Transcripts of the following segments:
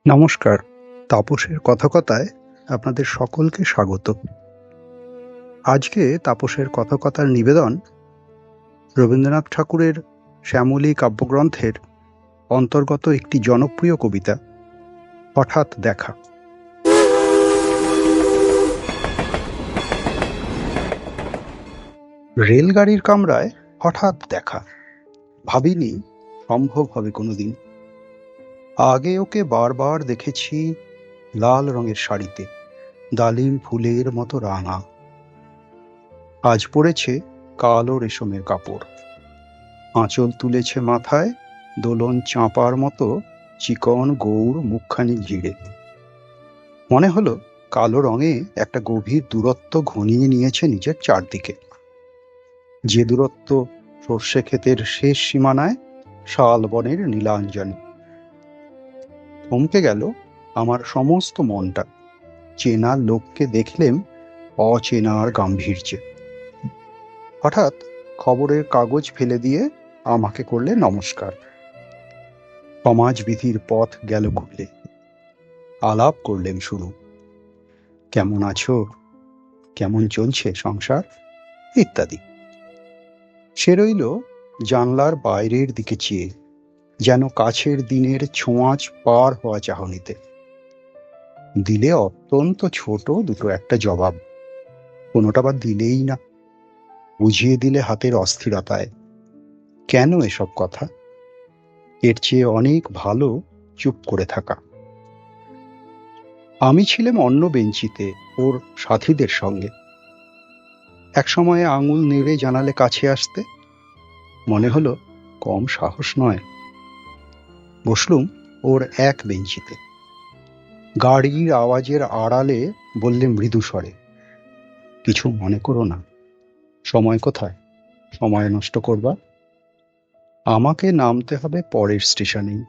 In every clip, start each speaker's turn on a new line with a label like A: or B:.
A: নমস্কার, তাপসের কথকতায় আপনাদের সকলকে স্বাগত। আজকে তাপসের কথকতার নিবেদন রবীন্দ্রনাথ ঠাকুরের শ্যামলী কাব্যগ্রন্থের অন্তর্গত একটি জনপ্রিয় কবিতা হঠাৎ দেখা। রেলগাড়ির কামরায় হঠাৎ দেখা, ভাবিনি সম্ভব হবে কোনোদিন। আগে ওকে বারবার দেখেছি লাল রঙের শাড়িতে, ডালিম ফুলের মতো রাঙা। আজ পড়েছে কালো রেশমের কাপড়, আঁচল তুলেছে মাথায় দোলন চাঁপার মতো চিকন গৌর মুখখানি ঘিরে। মনে হলো কালো রঙে একটা গভীর দূরত্ব ঘনিয়ে নিয়েছে নিজের চারদিকে, যে দূরত্ব সর্ষে ক্ষেতের শেষ সীমানায় শালবনের নীলাঞ্জনে। থমকে গেল আমার সমস্ত মনটা, চেনা লোককে দেখলেম অচেনার গাম্ভীর্যে। হঠাৎ খবরের কাগজ ফেলে দিয়ে আমাকে করলে নমস্কার। সমাজবিধির পথ গেল খুলে, আলাপ করলেন শুরু। কেমন আছো, কেমন চলছে সংসার, ইত্যাদি। সে রইল জানলার বাইরের দিকে চেয়ে, যেন কাছের দিনের ছোঁয়াচ পার হওয়া চাহনিতে। দিলে অত্যন্ত ছোট দুটো একটা জবাব, কোনোটা বা দিলেই না, বুঝিয়ে দিলে হাতের অস্থিরতায়। কেন এসব কথা? এর চেয়ে অনেক ভালো চুপ করে থাকা। আমি ছিলাম অন্য বেঞ্চিতে ওর সাথীদের সঙ্গে। এক সময়ে আঙুল নেড়ে জানালে কাছে আসতে, মনে হলো কম সাহস নয়। বসলুম ওর এক বেঞ্চিতে। গাড়ির আওয়াজের আড়ালে বললে মৃদু স্বরে, কিছু মনে করো না। সময় কোথায় সময় নষ্ট করবা? আমাকে নামতে হবে পরের স্টেশনেই,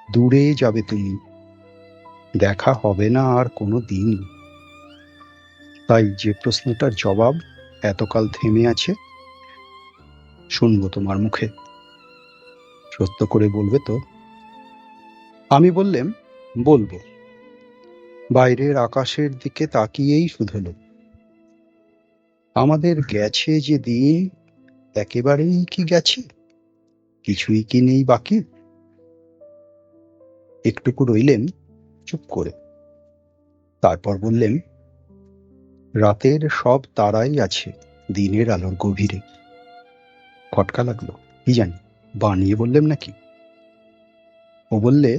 A: দূরে যাবে তুমি, দেখা হবে না আর কোনো দিন। তাই যে প্রশ্নটার জবাব এতকাল থেমে আছে, শুনবো তোমার মুখে, সত্য করে বলবে তো? আমি বললেম, বলবো। বাইরের আকাশের দিকে তাকিয়েই শুধোলো, আমাদের গেছে যে দিন, একেবারেই কি গেছে, কিছুই কি নেই বাকি? একটুকু রইলেন চুপ করে, তারপর বললেন, রাতের সব তারাই আছে দিনের আলোর গভীরে। খটকা লাগলো, কি জানি বানিয়ে বললেম নাকি। ও বললে,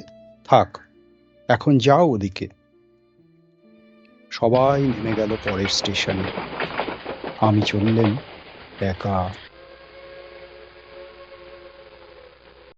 A: থাক, এখন যাও ওদিকে। সবাই নেমে গেল পরের স্টেশনে, আমি চললেম একা।